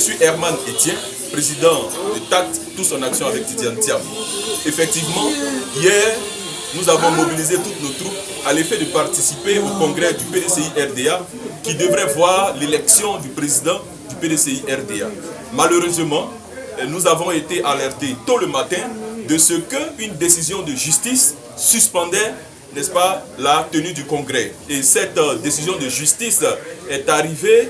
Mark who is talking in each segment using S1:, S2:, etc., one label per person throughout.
S1: suis Herman Etienne, président de TACT, Tous en Action avec Tidiane Thiam. Effectivement, hier, nous avons mobilisé toutes nos troupes à l'effet de participer au congrès du PDCI-RDA qui devrait voir l'élection du président du PDCI-RDA. Malheureusement, nous avons été alertés tôt le matin de ce qu'une décision de justice suspendait, n'est-ce pas, la tenue du congrès. Et cette décision de justice est arrivée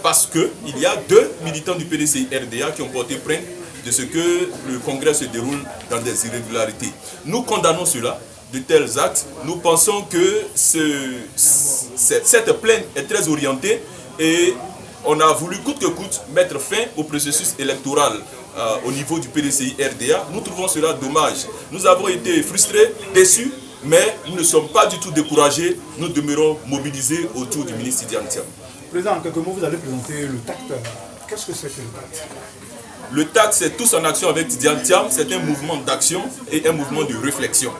S1: parce qu'il y a 2 militants du PDCI-RDA qui ont porté plainte de ce que le congrès se déroule dans des irrégularités. Nous condamnons cela, de tels actes. Nous pensons que cette plainte est très orientée et on a voulu coûte que coûte mettre fin au processus électoral au niveau du PDCI-RDA. Nous trouvons cela dommage. Nous avons été frustrés, déçus, mais nous ne sommes pas du tout découragés. Nous demeurons mobilisés autour du ministre Tidiane Thiam.
S2: Président, en quelques mots, vous allez présenter le TACT. Qu'est-ce que c'est que le TACT?
S1: Le TACT, c'est Tous en Action avec Tidiane Thiam. C'est un mouvement d'action et un mouvement de réflexion.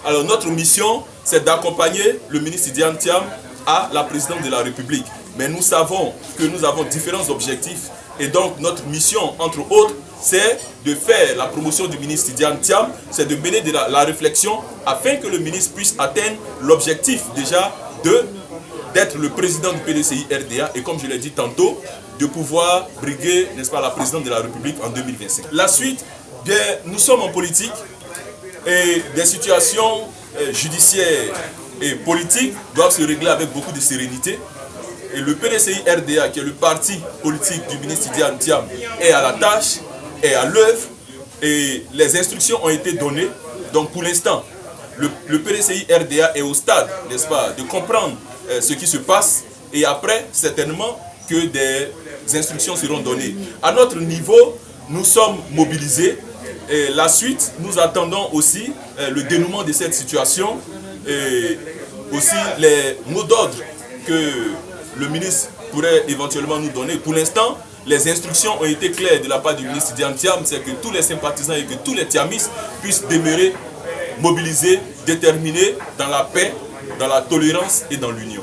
S1: Alors notre mission, c'est d'accompagner le ministre Tidiane Thiam à la présidence de la République. Mais nous savons que nous avons différents objectifs. Et donc notre mission, entre autres, c'est de faire la promotion du ministre Tidiane Thiam, c'est de mener de la réflexion afin que le ministre puisse atteindre l'objectif déjà d'être le président du PDCI-RDA et comme je l'ai dit tantôt, de pouvoir briguer, n'est-ce pas, la présidence de la République en 2025. La suite, bien, nous sommes en politique et des situations judiciaires et politiques doivent se régler avec beaucoup de sérénité. Et le PDCI-RDA, qui est le parti politique du ministre Tidiane Thiam, est à la tâche, est à l'œuvre et les instructions ont été données. Donc pour l'instant, le PDCI-RDA est au stade, n'est-ce pas, de comprendre ce qui se passe et après, certainement, que des instructions seront données. À notre niveau, nous sommes mobilisés et la suite, nous attendons aussi le dénouement de cette situation et aussi les mots d'ordre que le ministre pourrait éventuellement nous donner. Pour l'instant, les instructions ont été claires de la part du ministre Tidiane Thiam, c'est que tous les sympathisants et que tous les thiamistes puissent demeurer mobilisés, déterminés dans la paix, dans la tolérance et dans l'union.